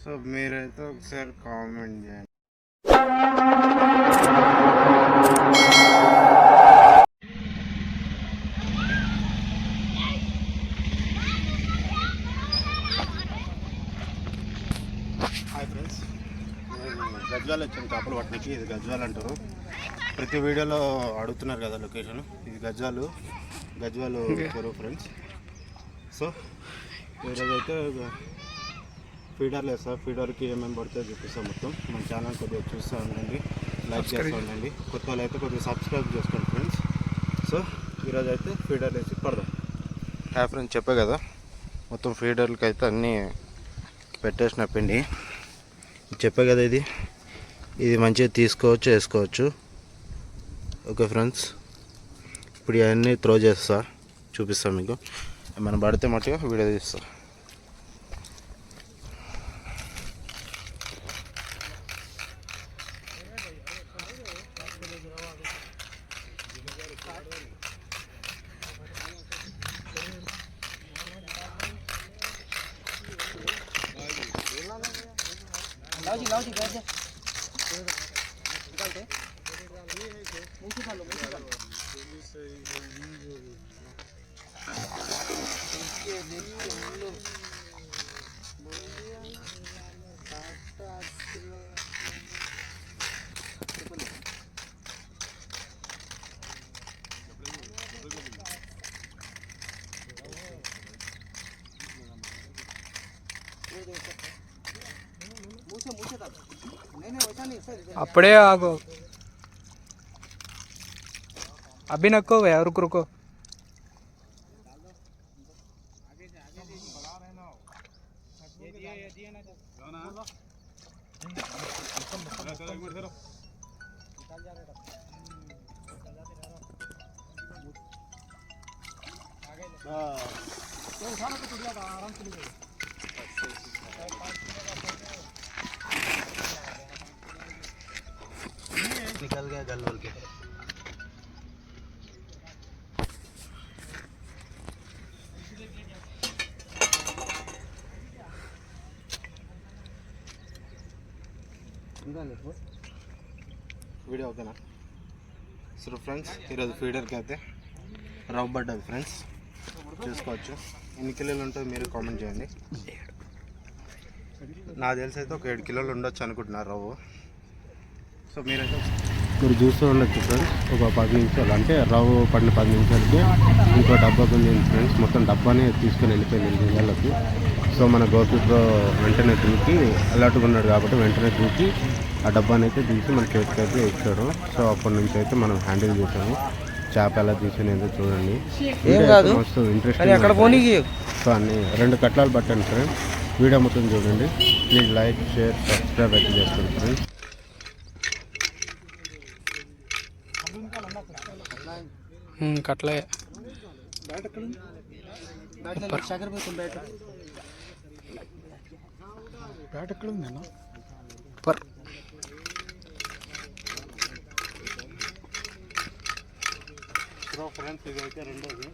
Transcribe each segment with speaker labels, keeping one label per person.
Speaker 1: So మీరైతే ఒకసారి comment చేయండి. హాయ్ ఫ్రెండ్స్, గజ్వాల్ వచ్చాను చేపలు పట్టడానికి. ఇది గజ్వాల్ అంటారు. ప్రతి వీడియోలో అడుగుతున్నారు కదా లొకేషన్. ఇది గజ్వాలు చెరువు ఫ్రెండ్స్. సో ఈరోజైతే ఫీడర్ లేదు సార్. ఫీడర్కి ఏమేమి పడుతుందో చూపిస్తాం మొత్తం. మన ఛానల్ కొద్దిగా చూస్తూ ఉండండి, లైక్ చేస్తూ ఉండండి. కొత్త వాళ్ళు అయితే కొద్దిగా సబ్స్క్రైబ్ చేసుకోండి ఫ్రెండ్స్. సో ఈరోజు అయితే ఫీడర్ వేసి పడదాం. హాయ్ ఫ్రెండ్స్, చెప్పే కదా మొత్తం ఫీడర్లకి అయితే అన్నీ పెట్టేసిన పిండి. చెప్పే కదా ఇది మంచిగా తీసుకోవచ్చు, వేసుకోవచ్చు. ఓకే ఫ్రెండ్స్, ఇప్పుడు ఇవన్నీ త్రో చేస్తా, చూపిస్తాను మీకు. ఏమైనా పడితే మట్టుగా వీడియో తీస్తా.
Speaker 2: लाओ जी बैठ जा निकालते मुंह खा लो
Speaker 3: అప్పుడే ఆగు, అభి నక్కో భయ్యా, रुको रुको.
Speaker 1: निकल गया गलवल के. వీడియో ఓకేనా? సో ఫ్రెండ్స్, ఈరోజు ఫీడర్కి అయితే రవ్వ పడ్డది ఫ్రెండ్స్, చూసుకోవచ్చు. ఎన్ని కిలోలు ఉంటుందో మీరు కామెంట్ చేయండి. నాకు తెలిసి అయితే ఒక 7 కిలోలు ఉండొచ్చు అనుకుంటున్నారు రవ్వ. సో మీరు చూస్తూ ఉండొచ్చు ఫ్రెండ్స్. ఒక 10 నిమిషాలు అంటే రవ్వ పడిన 10 నిమిషాలకి ఇంకో డబ్బా ఉంది ఫ్రెండ్స్. మొత్తం డబ్బానే తీసుకొని వెళ్ళిపోయింది నీళ్ళకి. సో మన గోపితో వెంటనే దూకి అలర్ట్గా ఉన్నాడు కాబట్టి వెంటనే దూకి ఆ డబ్బాని అయితే తీసి మన చేతికి అయితే ఇచ్చాడు. సో అప్పటి నుంచి అయితే మనం హ్యాండిల్ చేసాము. చేప ఎలా తీసినేదో చూడండి, మస్తు ఇంట్రెస్టింగ్. సో అన్ని 2 కట్లాలు పట్టండి ఫ్రెండ్స్. వీడియో మొత్తం చూడండి. ప్లీజ్ లైక్, షేర్, సబ్స్క్రైబ్ అయితే చేసుకోండి ఫ్రెండ్స్.
Speaker 3: కట్లే
Speaker 1: ఫ్రెండ్స్, ఇదైతే రెండోది.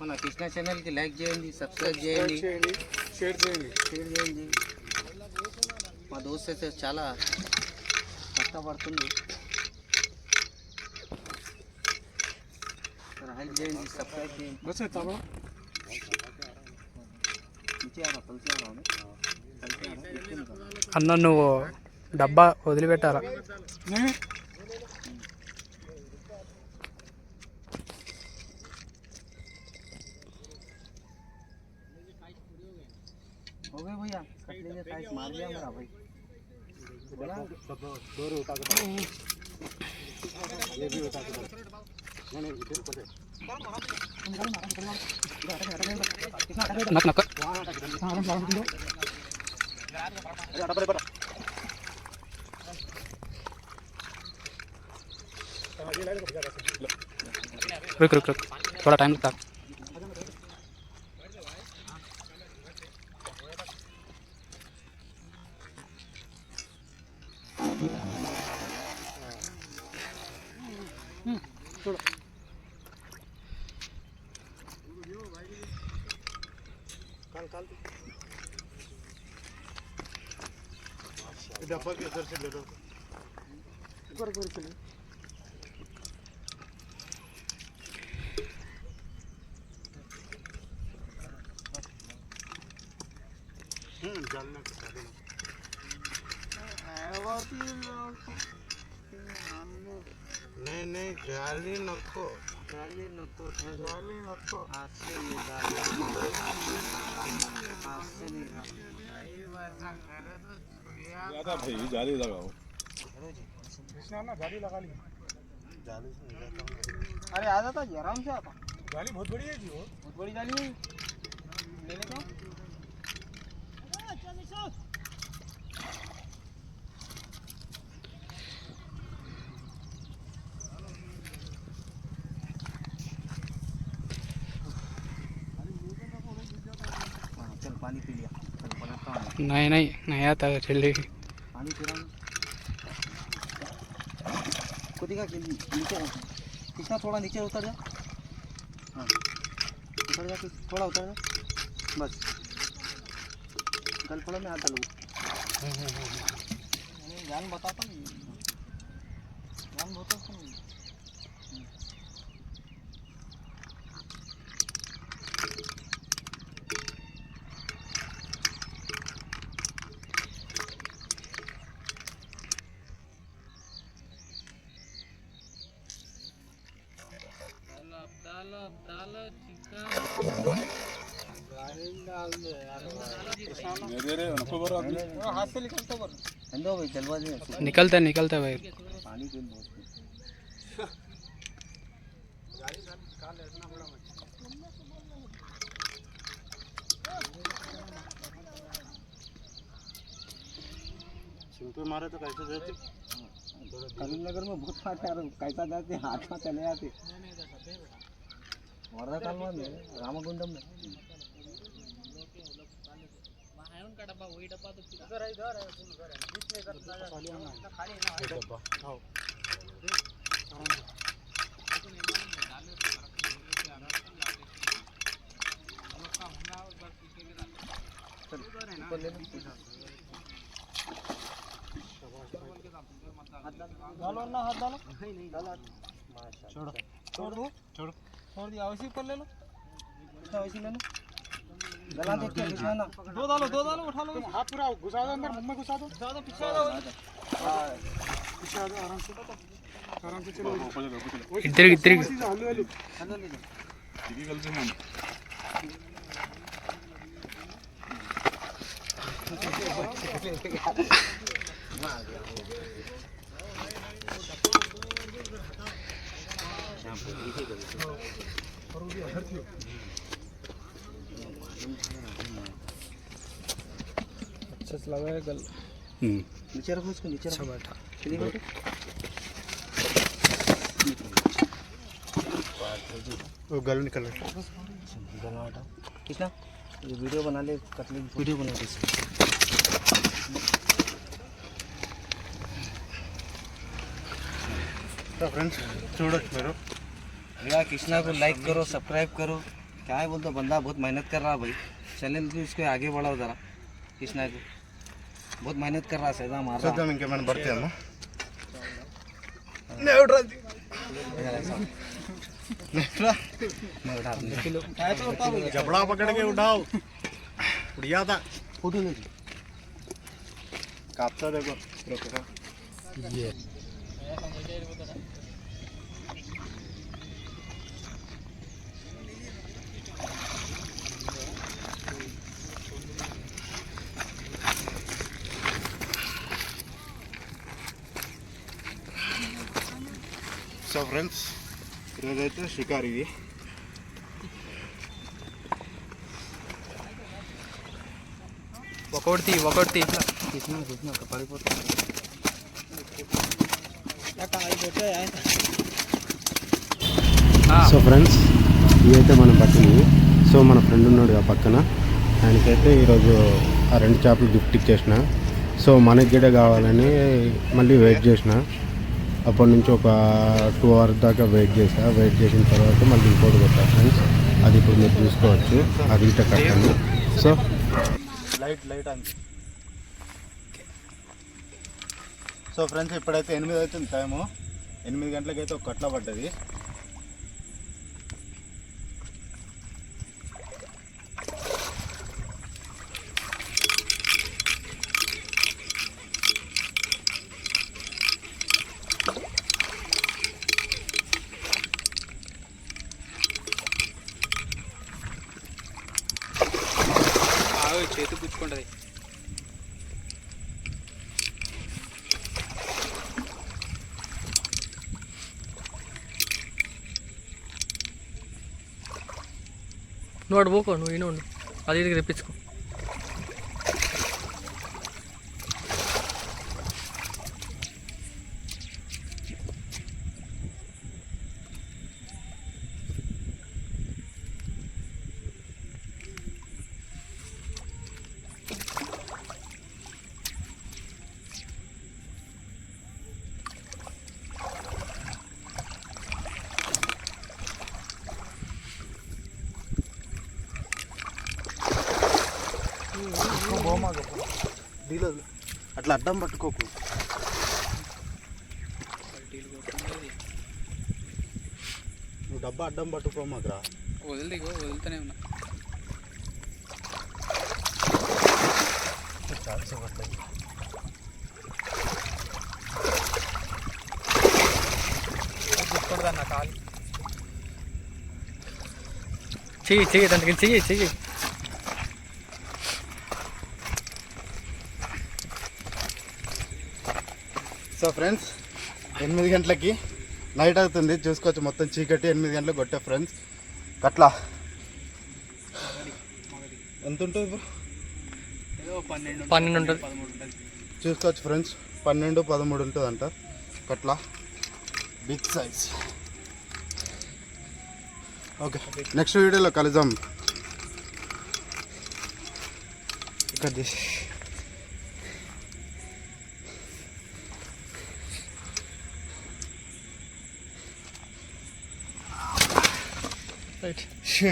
Speaker 2: మన కృష్ణ ఛానల్కి లైక్ చేయండి, సబ్స్క్రైబ్ చేయండి, షేర్ చేయండి. మా దోస్త్ అయితే చాలా కష్టపడుతుంది. లైక్ చేయండి, సబ్స్క్రైబ్ చేయండి.
Speaker 3: అన్న నువ్వు డబ్బా వదిలిపెట్టారా?
Speaker 2: हो गए भैया, कटले के साइज मार दिया मेरा भाई.
Speaker 1: डोर उठा के ये भी उठा के नहीं इधर को दे.
Speaker 3: नक नक रुक रुक रुक, थोड़ा टाइम लगता है.
Speaker 1: डब्बा के इधर से ले लो जालना के साथ नहीं नहीं जाली नको
Speaker 4: भाई जाली लगाओ
Speaker 1: जाली से नहीं जाता
Speaker 2: अरे आ जाता जी, आराम से आता।
Speaker 4: जाली बहुत बड़ी है जी वो
Speaker 2: बहुत बड़ी जाली है, ले लेते हो। चल पानी पी लिया, चल पलटता हूँ।
Speaker 3: नहीं आता जल्दी।
Speaker 2: पानी पी रहा हूँ। खुद का नीचे कितना, थोड़ा नीचे उतर जा। हाँ उतर जा, थोड़ा उतर जा बस। गलफड़े में हाथ डालो। जान बताता हूँ, जान बहुत है। हाथ से निकलता भाई, जलवा दे।
Speaker 3: निकलता भाई।
Speaker 2: पानी पी बहुत।
Speaker 1: सिंपल मारे तो कैसे देते
Speaker 2: करीमनगर में बहुत फाट यार, कैसा जाते हाथ में चले जाते। वर्धा कालवा में, रामकुंडम में। डालो ना, हाथ डालो। छोड़ो, छोड़ दो, छोड़ दिया। वैसे ऊपर ले लो, वैसे ले लो। गला देख के घुसाना। दो डालो, उठा लो।
Speaker 4: हाथ पूरा घुसा दो अंदर, मुंह में घुसा दो।
Speaker 2: पीछे आ जाओ।
Speaker 4: पीछे आ जाओ, आराम से चलो।
Speaker 3: इधर
Speaker 4: हालू हालू
Speaker 2: अंदर ले जाओ।
Speaker 4: ठीक है, गलती नहीं।
Speaker 3: अच्छा लगा है गल।
Speaker 2: नीचे रखो उसको, नीचे रखो।
Speaker 3: बैठा।
Speaker 2: चलिए बैठो।
Speaker 1: वो गल निकल रहा है।
Speaker 2: गला हटाओ। कितना ये वीडियो बना ले, कटले वीडियो बना दे।
Speaker 1: तो फ्रेंड्स చూడొచ్చు మీరు।
Speaker 2: भैया कृष्णा को लाइक करो, सब्सक्राइब करो। क्या है बोलते, बंदा बहुत मेहनत कर रहा है भाई। चैनल को इसको आगे बढ़ाओ जरा। कृष्णा को बहुत मेहनत कर रहा है, सैदा मार रहा
Speaker 1: చూద్దాం ఇంకేమైనా పడతాయమ్మా।
Speaker 2: है।
Speaker 1: जबड़ा पकड़ के उठाओ, उड़िया था।
Speaker 2: फोटो ले ली।
Speaker 1: कापता देखो।
Speaker 3: ये
Speaker 1: సో ఫ్రెండ్స్ ఈరోజైతే షికారు ఇది
Speaker 3: ఒకటి
Speaker 2: कृष्णा पड़िपोता
Speaker 1: సో ఫ్రెండ్స్ ఇవైతే మనం పట్టినవి. సో మన ఫ్రెండ్ ఉన్నాడు ఆ పక్కన, ఆయనకైతే ఈరోజు ఆ 2 చేపలు గిఫ్ట్ ఇచ్చేసిన. సో మనకి గిడ కావాలని మళ్ళీ వెయిట్ చేసిన. అప్పటి నుంచి ఒక 2 hours దాకా వెయిట్ చేసిన తర్వాత మళ్ళీ ఇంకోటి కొట్టా ఫ్రెండ్స్. అది ఇప్పుడు మీరు చూసుకోవచ్చు, అది ఇట కట్టండి. సో లైట్ అంతే. సో ఫ్రెండ్స్ ఇప్పుడైతే 8 అవుతుంది టైము. 8 గంటలకైతే ఒక కట్ల పడ్డది.
Speaker 3: చేతి పుచ్చుకుంటుంది.
Speaker 2: నువ్వు అటు పోకో, నువ్వు ఈయన ఉండు, అది ఇది రెప్పించుకో.
Speaker 1: అట్లా అడ్డం పట్టుకోకు. నువ్వు డబ్బా అడ్డం పట్టుకో మాకురా.
Speaker 3: వదులుతూనే ఉన్నా.
Speaker 2: చెయ్యి దానికి చెయ్యి.
Speaker 1: సో ఫ్రెండ్స్ 8 గంటలకి నైట్ అవుతుంది, చూసుకోవచ్చు. మొత్తం చీకటి. 8 గంటలకు కొట్టే ఫ్రెండ్స్ కట్లా. ఎంత ఉంటుంది బ్రో?
Speaker 2: 12 ఉంటుంది.
Speaker 1: చూసుకోవచ్చు ఫ్రెండ్స్, 12-13 ఉంటుంది అంట కట్లా. Big size. ఓకే, నెక్స్ట్ వీడియోలో కలుద్దాం. ఇక్కడ
Speaker 2: రైట్.
Speaker 1: షే